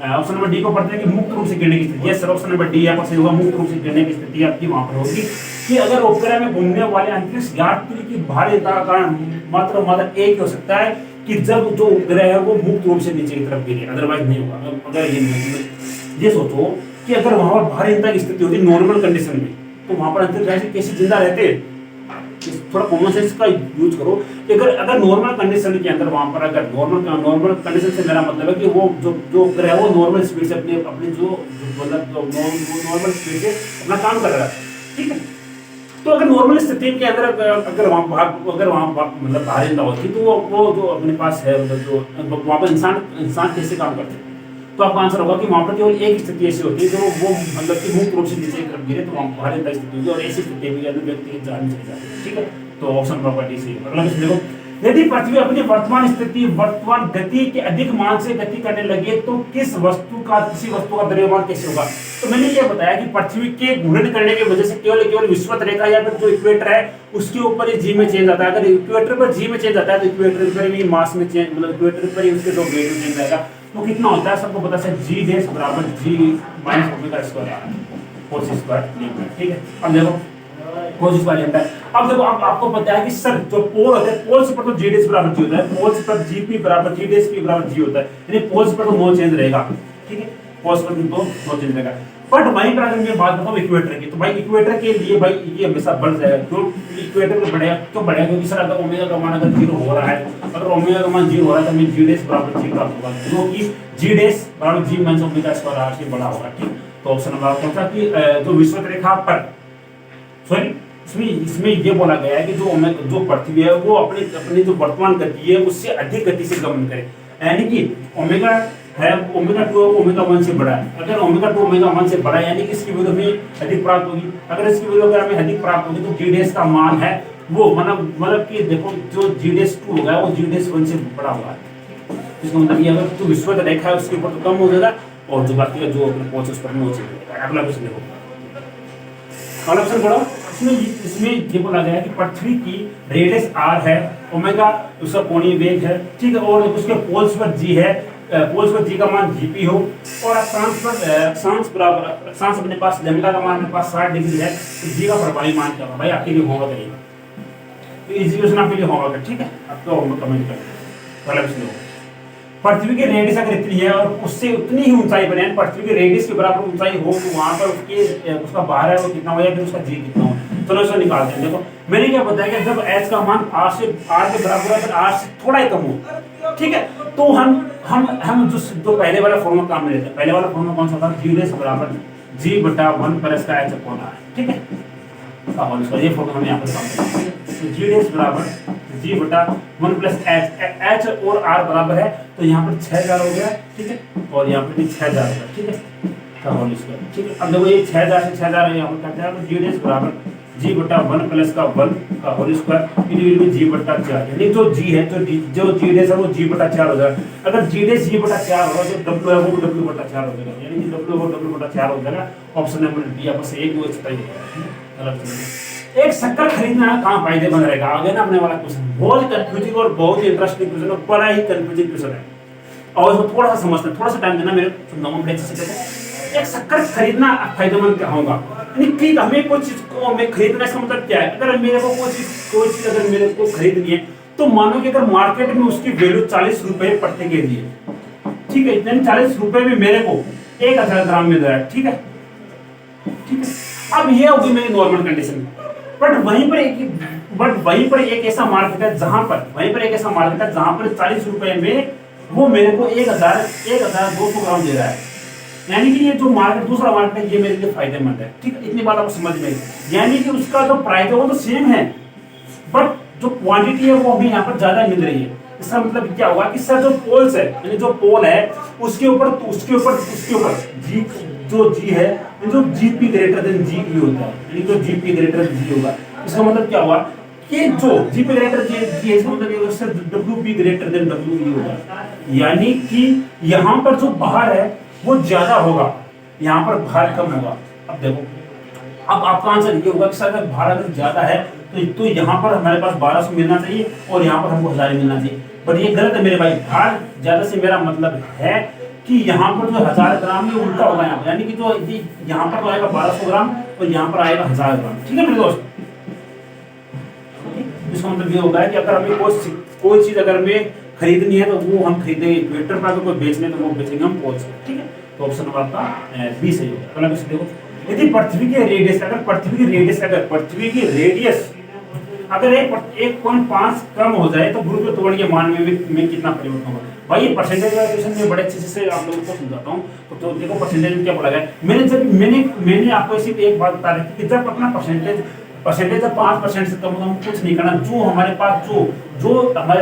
ऑप्शन नंबर डी को पढ़ते हैं कि मुक्त रूप से गिरने की स्थिति। Yes sir, option number D आपका सही होगा, मुक्त रूप से गिरने की स्थिति आपकी वहां पर होगी कि अगर उपग्रह में घूमने वाले अंतरिक्ष यात्री की भारीता का कारण मात्र एक हो सकता है कि जब जो उपग्रह है वो मुक्त रूप से नीचे की तरफ गिरे, अदरवाइज नहीं होगा। अगर ये सोचो कि अगर वहां पर भारीता की स्थिति होती नॉर्मल कंडीशन में, तो वहां पर अंतरिक्ष कैसे जिंदा रहते? थोड़ा कॉमन सेंस का यूज करो कि अगर नॉर्मल कंडीशन के अंदर वहां पर अगर नॉर्मल कंडीशन से मेरा मतलब है कि वो जो उपग्रह है वो नॉर्मल स्पीड से अपने जो मतलब नॉर्मल स्पीड से अपना काम कर रहा है। ठीक है, तो अगर नॉर्मल स्थिति के अंदर अगर वहां मतलब भारीता होती तो वो जो अपने पास है मतलब जो वहां पर इंसान कैसे काम करते हैं, तो आपका आंसर होगा कि वहां पर केवल एक स्थिति ऐसी होती है जो वो मतलब कि मुक्त रूप से नीचे की तरफ गिरे तो वहां भारीता स्थिति होगी, और ऐसी स्थिति में अगर व्यक्ति की जान चली जाती है। ठीक है, तो ऑप्शन प्रॉपर्टी सही है। अगला क्वेश्चन देखो, यदि पृथ्वी अपनी वर्तमान स्थिति वर्तमान गति के अधिक मान से गति करने लगे तो किसी वस्तु का द्रव्यमान कैसे होगा? तो मैंने ये बताया कि पृथ्वी के घूर्णन करने की वजह से केवल विषुवत रेखा या फिर जो इक्वेटर है उसके ऊपर ही जी में चेंज आता है। अगर इक्वेटर पर जी में चेंज आता है तो इक्वेटर पर भी मास में चेंज मतलब इक्वेटर पर ही उसके जो वेट में चेंज आएगा। तो कितना होता है सबको पता है, जी डैश बराबर जी माइनस ओमेगा स्क्वायर आ रहा है, कोस स्क्वायर। ठीक है, अब देखो कोस स्क्वायर लेता है। अब देखो आपको पता है कि सर जो पोल होता है, पोल से पर तो जी डैश बराबर जी होता है, पोल से पर जीपी बराबर जी डैश पी बराबर जी होता है, यानी पोल से पर तो नो चेंज रहेगा। ठीक है, पोल से पर तो नो चेंज रहेगा। बट वहीं पर अगर मैं बात बताऊं इक्वेटर की, तो भाई इक्वेटर के लिए भाई ये हमेशा बढ़ जाएगा। क्यों इक्वेटर पे बढ़ेगा? क्यों बढ़ेगा? क्योंकि सर अगर ओमेगा का मान अगर 0 हो रहा है, अगर ओमेगा का मान 0 हो रहा है तो हमें जी डैश बराबर जी प्राप्त होगा, जो कि जी डैश बराबर जी माइनस ओमेगा स्क्वायर आर से बड़ा होगा। ठीक, तो ऑप्शन नंबर कौन सा कि जो विषुवत रेखा पर सॉरी इसमें ये बोला गया है कि जो पृथ्वी है वो अपनी जो वर्तमान गति है उससे अधिक गति से गमन करे, यानी कि ओमेगा है ओमेगा 2 ओमेगा 1 से बड़ा है। अगर ओमेगा 2 ओमेगा 1 से बड़ा है यानी कि इसकी वैल्यू हमें अधिक प्राप्त होगी। अगर इसकी वैल्यू अगर हमें अधिक प्राप्त होगी तो जी डैश का मान है वो मतलब कि देखो जो जी डैश 2 होगा वो जी डैश 1 से बड़ा होगा। इसका मतलब ये अगर जो विषुवत रेखा है उसके ऊपर तो कम हो जाएगा और जो बाकी का जो अपने पहुंच उस पर नहीं हो जाएगा। अगला क्वेश्चन देखो, अगला क्वेश्चन पढ़ो। इसमें ये बोला गया है कि पृथ्वी की रेडियस r है, ओमेगा उसका कोणीय वेग है। ठीक है, और उसके पोल्स पर g है, पोल्स पर g का मान gp हो, और अक्षांश बराबर अक्षांश अपने पास लैम्ब्डा का मान अपने पास 60 डिग्री है, तो g का प्रभावी मान क्या होगा? भाई आपके लिए होगा करिएगा, तो इजी क्वेश्चन आपके लिए होगा। ठीक है, आपको कमेंट करें। पहला क्वेश्चन देखो, पृथ्वी की रेडियस अगर इतनी है और उससे उतनी ही ऊंचाई पर है, पृथ्वी की रेडियस के बराबर ऊंचाई हो तो वहां पर उसका भार है वो कितना हो या फिर उसका जी कितना हो? चलो इसको निकालते हैं। देखो मैंने क्या बताया कि जब h का मान r के बराबर है फिर r से थोड़ा ही कम हो ठीक है। तो हम जो पहले वाला फॉर्मूला काम में लेते हैं, पहले वाला फॉर्मूला कौन सा था, जी डेस बराबर जी बटा 1 प्लस का एच अपॉन आर, ठीक है। ये फॉर्मूला हम यहाँ पर काम करेंगे, तो जी डेस बराबर जी बटा 1 प्लस एच और आर बराबर है, तो यहाँ पर 6000 हो गया, ठीक है, और यहाँ पर भी 6000 हो गया, ठीक है, का होल स्क्वायर, ठीक है। अब देखो ये 6000 से 6000 यहाँ पर करते हैं, तो जी डेस बराबर जी बटा 1 प्लस का 1 का होल स्क्वायर डिवाइड बाय जी बटा 4, यानी जो जी है जो जी डेस है वो जी बटा 4 हो जाएगा। अगर जी डेस जी बटा 4 होगा तो डब्ल्यू है वो डब्ल्यू बटा 4 हो जाएगा, यानी कि डब्ल्यू वो डब्ल्यू बटा 4 हो जाएगा। ऑप्शन नंबर बी आपस से 1 2 सही होगा। गलत चीज, एक शक्कर खरीदना कहाँ फायदेमंद रहेगा, आगे ना अपने वाला क्वेश्चन बहुत कंफ्यूजिंग और बहुत ही इंटरेस्टिंग क्वेश्चन है, बड़ा ही कंफ्यूजिंग क्वेश्चन है, और इसको थोड़ा सा समझना, थोड़ा सा टाइम देना मेरे नॉर्मल ब्रेक से देखो। एक शक्कर खरीदना फायदेमंद क्या होगा, यानी कि हमें कोई चीज को हमें खरीदना, इसका मतलब क्या है, अगर मेरे को कोई चीज अगर मेरे को खरीदनी है, तो मानो कि अगर मार्केट में उसकी वैल्यू 40 रुपए प्रति केजी है, ठीक है, यानी 40 रुपए में मेरे को 1000 ग्राम मिल रहा है, ठीक है, ठीक है। अब ये होगी मेरी नॉर्मल कंडीशन, बट वहीं पर एक ऐसा मार्केट है जहां पर 40 रुपए में वो मेरे को 1200 ग्राम दे रहा है, यानी कि ये जो मार्केट दूसरा मार्केट है ये मेरे लिए फायदेमंद है, ठीक है। इतनी बात आपको समझ में आई, यानी कि उसका जो प्राइस है वो तो सेम है, बट जो क्वांटिटी है वो हमें यहाँ पर ज्यादा मिल रही है। इसका मतलब क्या होगा कि सर जो पोल्स है, यानी जो पोल है उसके ऊपर जी जो जी है, जो जीपी ग्रेटर देन जी होता है, यानी जो जीपी ग्रेटर देन जी होगा, इसका मतलब क्या हुआ कि जो जीपी ग्रेटर जी है, इसका मतलब ये उससे डब्ल्यूपी ग्रेटर देन डब्ल्यू होगा, यानी कि यहाँ पर जो बाहर है वो ज्यादा होगा, यहाँ पर बाहर कम होगा। अब देखो, अब आपका आंसर ये होगा कि सर अगर बाहर अगर ज्यादा है तो यहाँ पर हमारे पास 1200 मिलना चाहिए और यहाँ पर हमको 1000 मिलना चाहिए, बट ये गलत है मेरे भाई। बाहर ज्यादा से मेरा मतलब है कि यहाँ पर जो 1000 ग्राम ये उल्टा होगा यहाँ पर, यानी कि जो यहाँ पर तो आएगा 1200 ग्राम और यहाँ पर आएगा 1000 ग्राम, ठीक है मेरे दोस्त। इसका मतलब ये होगा कि अगर हमें कोई चीज अगर हमें खरीदनी है तो वो हम खरीदेंगे इक्वेटर पर, अगर कोई बेचने तो वो बेचेंगे हम पोल्स पर, ठीक है। तो ऑप्शन नंबर आपका बी सही होगा। अगला क्वेश्चन देखो, यदि पृथ्वी की रेडियस अगर 1.5 कम हो जाए तो गुरु के तोड़ के मान में कितना परिवर्तन होगा। भाई ये परसेंटेज वाला क्वेश्चन में बड़े अच्छे से आप लोगों को समझाता हूँ। तो देखो परसेंटेज में क्या बोला गया, मैंने आपको सिर्फ एक बात बता रही थी कि जब अपना परसेंटेज 5% से कम हम कुछ नहीं करना, जो हमारे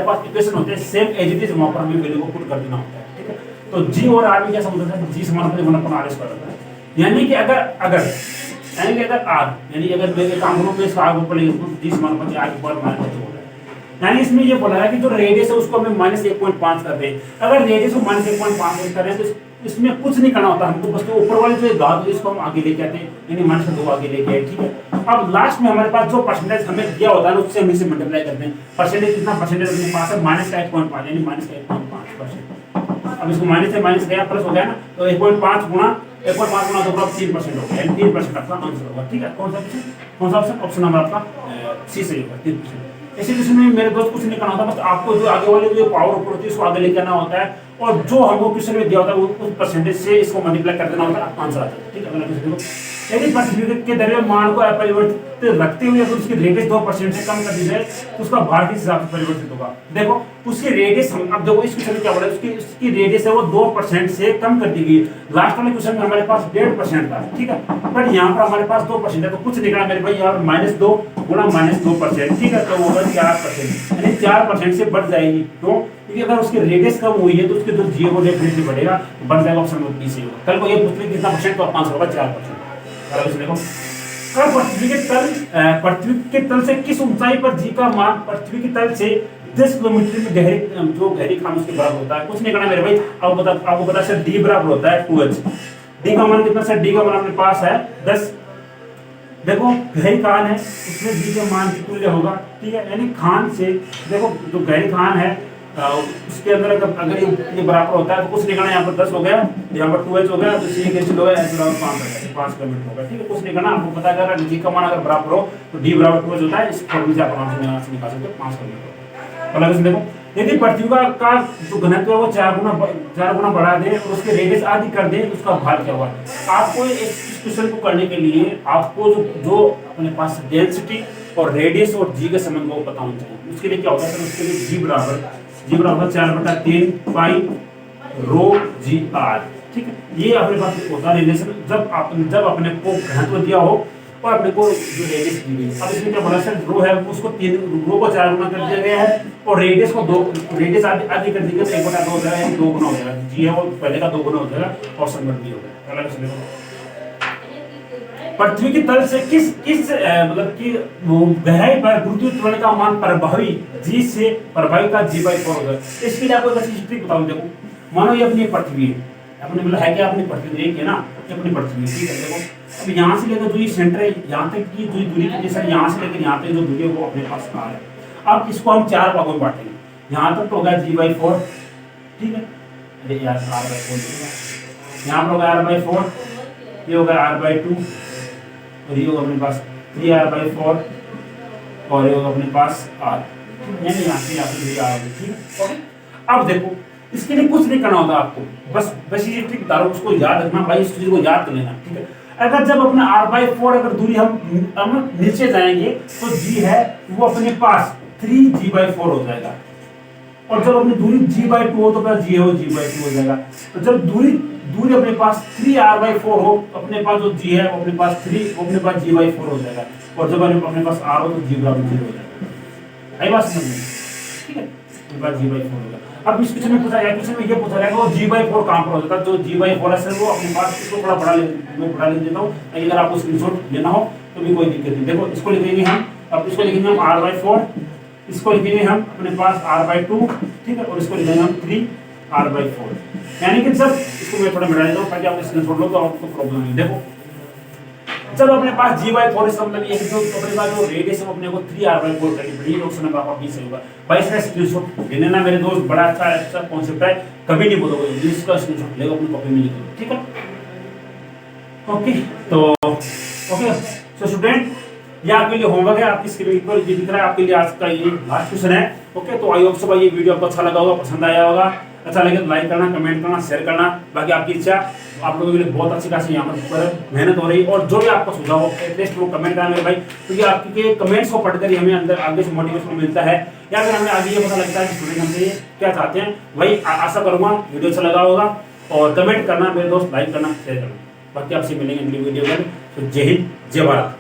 पास इक्वेशन होते हैं सेम एज इट इज वहां पर हमें वैल्यू को पुट कर देना होता है, ठीक है। तो जी और आर में क्या समझता है, जी समानुपाती 1/r² होता है, यानी कि अगर आर, यानी अगर मेरे काम ग्रुप में इसका आर ऊपर लेंगे तो जी समानुपाती r के पावर -1 होगा, यानी इसमें ये बोला है कि जो रेडियस है उसको हमें -1.5 कर रहे हैं। अगर रेडियस को -1.5 कर रहे हैं तो इसमें कुछ नहीं करना होता हमको, बस तो ऊपर वाले जो घात है इसको हम आगे लेके आते हैं, यानी -2 आगे लेके आए, ठीक है। अब लास्ट में हमारे पास जो परसेंटेज हमें दिया होता है ना उससे हम इसे मल्टीप्लाई करते हैं। परसेंटेज कितना परसेंटेज अपने पास है -1.5, यानी -1.5%। अब इसको माइनस से माइनस गया प्लस हो गया ना, तो 1.5 गुना 2 बराबर 3% हो गया, यानी 3% आपका आंसर होगा, ठीक है। कौन सा ऑप्शन नंबर आपका सी सही होगा, 3%। इसी क्वेश्चन में मेरे दोस्त कुछ नहीं करना होता, बस आपको जो आगे वाले जो पावर ऊपर होती है उसको आगे लेके आना होता है, और जो हमको क्वेश्चन में दिया होता है उस परसेंटेज से इसको मल्टीप्लाई कर देना होता है, आंसर आता है, ठीक है। अगला क्वेश्चन देखो, यदि पृथ्वी के द्रव्यमान को अपरिवर्तित रखते हुए अगर उसकी रेडियस 2% से कम कर दी जाए तो उसका भार किस हिसाब से परिवर्तित होगा। देखो उसकी रेडियस, अब देखो इस क्वेश्चन में क्या बोला है, उसकी रेडियस है वो 2% से कम कर दी गई। लास्ट वाले क्वेश्चन में हमारे पास 1.5% था, ठीक है, बट यहाँ पर हमारे पास 2% है, तो कुछ निकला मेरे भाई यहाँ -2 गुणा -2%, ठीक है, तो होगा 4%, यानी 4% से बढ़ जाएगी। तो क्योंकि अगर उसकी रेडियस कम हुई है तो उसके जो जी वो डेफिनेटली बढ़ेगा, बढ़ जाएगा, ऑप्शन नंबर बी से होगा। कल को ये पूछ ले कितना परसेंट, तो आंसर होगा 4%। देखो पृथ्वी के तल से किस ऊंचाई पर जी का मान पृथ्वी के तल से 10 किलोमीटर में गहरी खान उसके बराबर होता है। कुछ नहीं करना मेरे भाई, आपको पता है डी बराबर होता है 2h। डी का मान कितना सर, डी का मान अपने पास है 10। देखो गहरी खान है उसमें डी का मान तुल्य होगा, ठीक है, यानी खान से देखो जो गहरी खान है उसके अंदर अगर ये बराबर होता है तो कुछ नहीं करना, यहाँ पर 10 हो गया, यहाँ पर 2h हो गया, तो सी कैंसिल हो गया, 5 किलोमीटर होगा, ठीक है। कुछ नहीं करना, आपको पता है अगर जी का मान अगर बराबर हो तो डी बराबर 2h होता है, इस फॉर्मूले से आप आराम से निकाल सकते हो, 5 किलोमीटर। अगला क्वेश्चन देखो, यदि पृथ्वी का जो घनत्व है वो 4 गुना बढ़ा दे और उसके रेडियस आदि कर दे तो उसका भार क्या होगा। आपको इस क्वेश्चन को करने के लिए आपको जो अपने पास डेंसिटी और रेडियस और जी के संबंध को पता होना चाहिए। उसके लिए क्या होता है, उसके लिए जी बराबर जी बराबर 4/3 पाई रो जी आर। ठीक है, ये अपने पास होता है रिलेशन जब अपने को घनत्व दिया हो और अपने को जो रेडियस दी गई। अब इसमें क्या बोला सर, रो है उसको 3 रो को 4 गुना कर दिया गया है और रेडियस को 2 रेडियस आधी कर दी गई तो 1/2 हो जाएगा, 2 गुना हो जाएगा। जी है वो पहले का 2 गुना हो जाएगा, ऑप्शन नंबर बी हो जाएगा। अगला क्वेश्चन देखो, पृथ्वी की तल से किस मतलब कि गहराई पर गुरुत्वीय त्वरण का मान प्रभावी जी से प्रभावी का g/4 होगा। इसके लिए आपको एक अच्छी ट्रिक बताऊं। देखो, मानो ये अपनी पृथ्वी है, अपने मतलब है क्या, अपनी पृथ्वी एक है ना, ये अपनी पृथ्वी है। ठीक है, देखो अब यहाँ से लेकर जो ये सेंटर है यहाँ तक की जो दूरी कितनी सर, यहाँ से लेकर यहाँ तक जो दूरी है वो अपने पास आ है। अब इसको हम 4 भागों में बांटेंगे। यहाँ तक तो होगा g/4, ठीक है, अरे यार r/4, यहाँ पर होगा r/4, ये होगा r/2 और ये होगा अपने पास 3r/4 और ये होगा अपने पास r, यानी यहाँ से r। ठीक है, ओके। अब देखो इसके लिए कुछ नहीं करना होता आपको, बस ये ट्रिक बता रहा हूँ, उसको याद रखना भाई, इस चीज को याद कर लेना। ठीक है, अगर जब अपना r/4 अगर दूरी हम नीचे जाएंगे तो g है वो अपने पास 3g/4 हो जाएगा और जब अपनी दूरी g/2 हो तो g है वो g/2 हो जाएगा। तो जब दूरी अपने पास 3r/4 हो अपने पास जो g है वो अपने पास 3 वो अपने पास g/4 हो जाएगा और जब अपने पास r हो तो g बराबर 0 हो जाएगा। आई बात समझ में? ठीक है, अपने पास g/4 होगा। अब इस क्वेश्चन में पूछा गया, क्वेश्चन में ये पूछा गया कि वो g/4 कहां पर हो जाता है, जो g/4 है सर वो अपने पास, इसको थोड़ा बड़ा लिख देता हूं ताकि अगर आपको स्क्रीनशॉट लेना हो तो भी कोई दिक्कत नहीं। देखो इसको लिखेंगे हम, अब इसको लिखेंगे हम r/4, इसको लिखेंगे हम अपने पास r/2, ठीक है, और इसको लिखेंगे हम 3r/4। यानी कि जब इसको मैं थोड़ा मिटा देता हूं ताकि आप स्क्रीनशॉट लो तो आपको प्रॉब्लम नहीं। देखो जब अपने पास g/4 इसका मतलब ये है कि जो अपने पास जो रेडियस है अपने को 3r/4 करनी पड़ेगी, ऑप्शन नंबर आपका बी सही होगा। भाई इसका स्क्रीनशॉट ले लेना मेरे दोस्त, बड़ा अच्छा कॉन्सेप्ट है, कभी नहीं बोलोगे, इसका स्क्रीनशॉट लेगा अपनी कॉपी में लिख लो। ठीक है, ओके। तो ओके सो स्टूडेंट, ये आपके लिए होमवर्क है, आपकी स्क्रीन पर ये दिख रहा है आपके लिए आज का ये लास्ट क्वेश्चन है। ओके, तो आई होप सो भाई ये वीडियो आपको अच्छा लगा होगा, पसंद आया होगा। अच्छा लगे तो लाइक करना, कमेंट करना, शेयर करना, बाकी आपकी इच्छा। आप लोगों के लिए बहुत अच्छी खासी यहाँ पर मेहनत हो रही है और जो भी आपको सुझाव हो एटलीस्ट वो कमेंट करना मेरे भाई, क्योंकि आपके कमेंट्स को पढ़कर ही हमें अंदर आगे से मोटिवेशन मिलता है या फिर हमें आगे ये पता लगता है कि स्टूडेंट हमसे क्या चाहते हैं। वही आशा करूंगा वीडियो अच्छा लगा होगा और कमेंट करना मेरे दोस्त, लाइक करना, शेयर करना। बाकी आपसे मिलेंगे अगली वीडियो में। तो जय हिंद, जय भारत।